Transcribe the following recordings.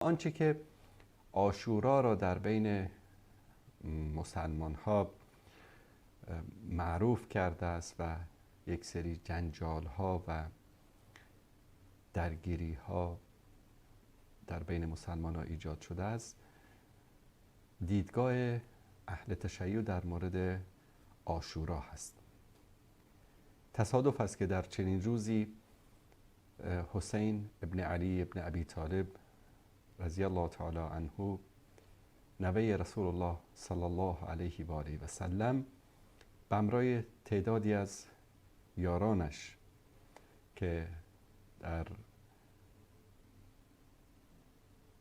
آنچه که عاشورا را در بین مسلمان ها معروف کرده است و یک سری جنجال ها و درگیری ها در بین مسلمان ها ایجاد شده است، دیدگاه اهل تشیع در مورد عاشورا هست. تصادف است که در چنین روزی حسین ابن علی ابن ابی طالب رضی الله تعالی عنه، نوه رسول الله صلی الله علیه و آله و سلم، به همراه تعدادی از یارانش که در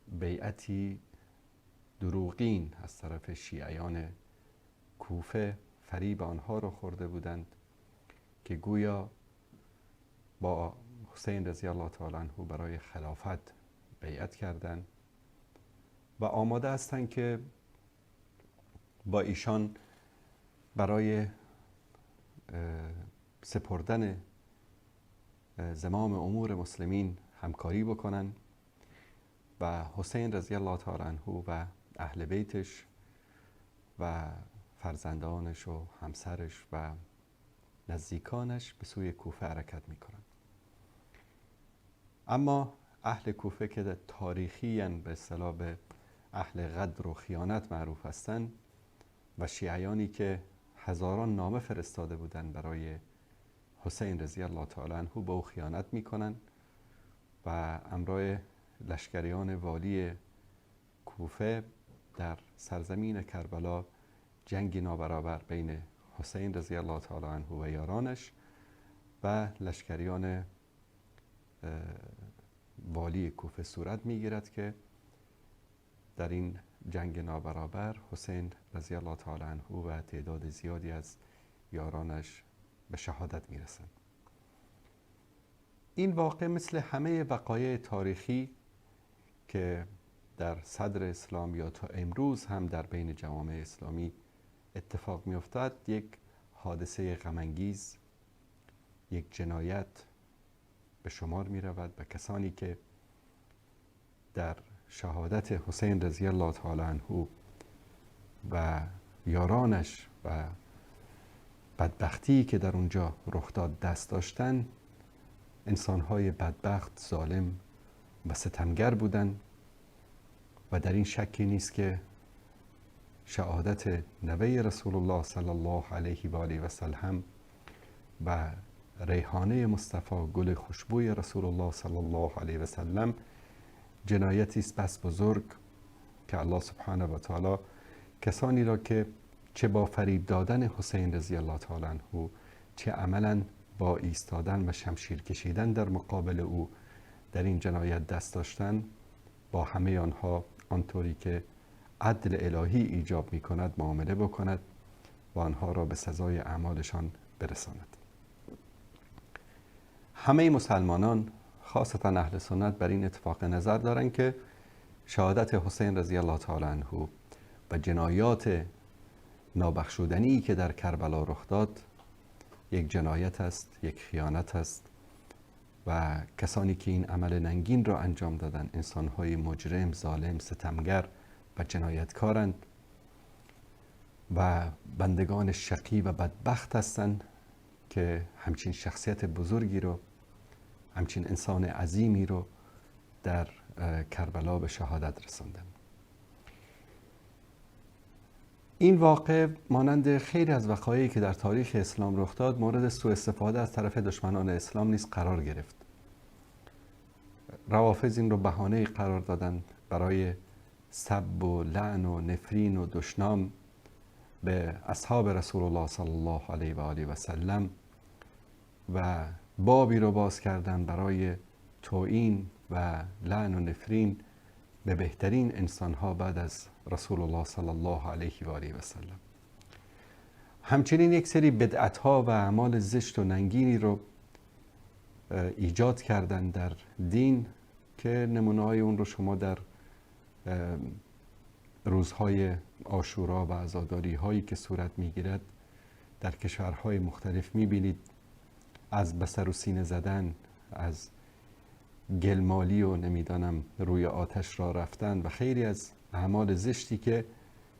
بیعتی دروغین از طرف شیعیان کوفه فریب آنها را خورده بودند که گویا با حسین رضی الله تعالی عنه برای خلافت بیعت کردند و آماده هستند که با ایشان برای سپردن زمام امور مسلمین همکاری بکنن و حسین رضی الله تعالی عنه و اهل بیتش و فرزندانش و همسرش و نزدیکانش به سوی کوفه حرکت میکنن. اما اهل کوفه که تاریخیاً به اصطلاح به اهل غدر و خیانت معروف هستند و شیعیانی که هزاران نامه فرستاده بودند برای حسین رضی الله تعالی عنه به او خیانت میکنن و همراه لشکریان والی کوفه در سرزمین کربلا جنگی نابرابر بین حسین رضی الله تعالی عنه و یارانش و لشکریان والی کوفه صورت میگیرد که در این جنگ نابرابر حسین رضی الله تعالی عنه و تعداد زیادی از یارانش به شهادت میرسند. این واقع مثل همه وقایع تاریخی که در صدر اسلام یا تا امروز هم در بین جوامع اسلامی اتفاق میافتد، یک حادثه غم‌انگیز، یک جنایت به شمار می رود و کسانی که در شهادت حسین رضی الله تعالی عنه و یارانش و بدبختی که در اونجا رخ داد دست داشتن، انسانهای بدبخت، ظالم و ستمگر بودند و در این شکی نیست که شهادت نوه رسول الله صلی الله علیه و آله و سلم و ریحانه مصطفی، گل خوشبوی رسول الله صلی الله علیه و سلم، جنایتی است بس بزرگ که الله سبحانه و تعالی کسانی را که چه با فریب دادن حسین رضی الله تعالی عنه، چه عملا با ایستادن و شمشیر کشیدن در مقابل او در این جنایت دست داشتن، با همه آنها آنطوری که عدل الهی ایجاب می کند معامله بکند و آنها را به سزای اعمالشان برساند. همه مسلمانان خاصتا اهل سنت بر این اتفاق نظر دارند که شهادت حسین رضی الله تعالی عنه و جنایات نابخشودنی که در کربلا رخ داد یک جنایت است، یک خیانت است و کسانی که این عمل ننگین را انجام دادند انسان‌های مجرم، ظالم، ستمگر و جنایتکارند و بندگان شقی و بدبخت هستند که همچین شخصیت بزرگی رو، همچین انسان عظیمی رو در کربلا به شهادت رساندند. این واقع مانند خیلی از وقایعی که در تاریخ اسلام رخ داد مورد سوء استفاده از طرف دشمنان اسلام نیز قرار گرفت. روافض این رو بهانه قرار دادند برای سب و لعن و نفرین و دشنام به اصحاب رسول الله صلی الله علیه و آله و سلم و بابی رو باز کردن برای تویین و لعن و نفرین به بهترین انسانها بعد از رسول الله صلی الله علیه و آله و سلم. همچنین یک سری بدعت‌ها و اعمال زشت و ننگینی رو ایجاد کردن در دین که نمونه‌های اون رو شما در روزهای عاشورا و عزاداری‌هایی که صورت می‌گیرد در کشورهای مختلف می‌بینید. از بسر و سینه زدن، از گلمالی و نمیدانم روی آتش را رفتن و خیلی از اعمال زشتی که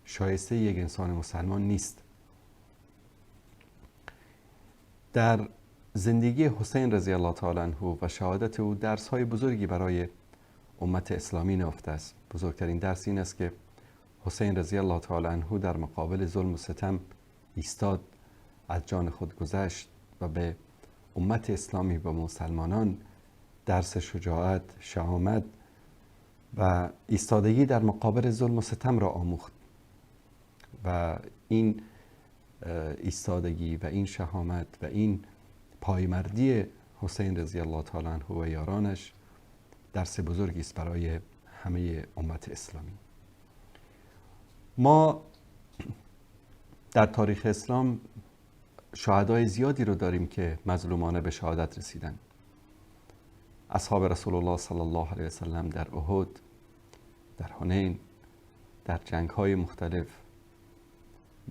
شایسته یک انسان مسلمان نیست. در زندگی حسین رضی الله تعالی عنه و شهادت او درس‌های بزرگی برای امت اسلامی نهفته است. بزرگترین درس این است که حسین رضی الله تعالی عنه در مقابل ظلم و ستم ایستاد، از جان خود گذشت و به امت اسلامی و مسلمانان درس شجاعت، شهامت و ایستادگی در مقابل ظلم و ستم را آموخت. و این ایستادگی و این شهامت و این پایمردی حسین رضی الله تعالی عنه و یارانش درس بزرگی است برای همه امت اسلامی. ما در تاریخ اسلام شهدای زیادی رو داریم که مظلومانه به شهادت رسیدن. اصحاب رسول الله صلی الله علیه وسلم در احد، در حنین، در جنگ‌های مختلف،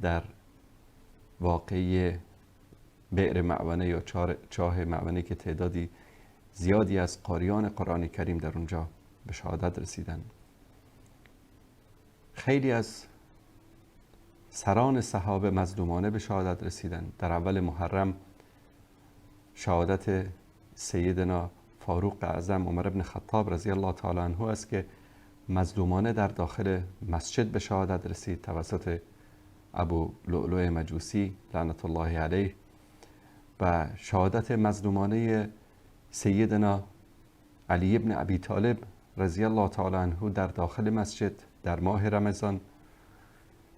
در واقعه بئر معونه یا چاه معونه که تعدادی زیادی از قاریان قرآن کریم در اونجا به شهادت رسیدن. خیلی از سران صحابه مظلومانه به شهادت رسیدن. در اول محرم شهادت سیدنا فاروق اعظم عمر بن خطاب رضی الله تعالی عنه است که مظلومانه در داخل مسجد به شهادت رسید توسط ابو لؤلؤ مجوسی لعنت الله علیه، و شهادت مظلومانه سیدنا علی بن ابی طالب رضی الله تعالی عنه در داخل مسجد در ماه رمضان،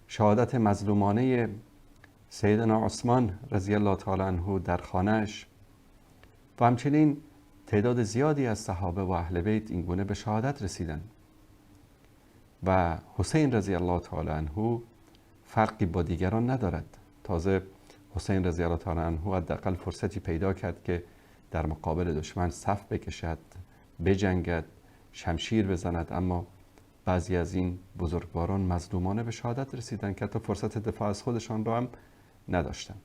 شهادت مظلومانه سیدنا عثمان رضی الله تعالی عنه در خانه‌اش، و همچنین تعداد زیادی از صحابه و اهل بیت این گونه به شهادت رسیدند. و حسین رضی الله تعالی عنه فرقی با دیگران ندارد. تازه حسین رضی الله تعالی عنه حداقل فرصتی پیدا کرد که در مقابل دشمن صف بکشد، بجنگد، شمشیر بزند، اما بعضی از این بزرگواران مظلومانه به شهادت رسیدند که حتی فرصت دفاع از خودشان را هم نداشتند.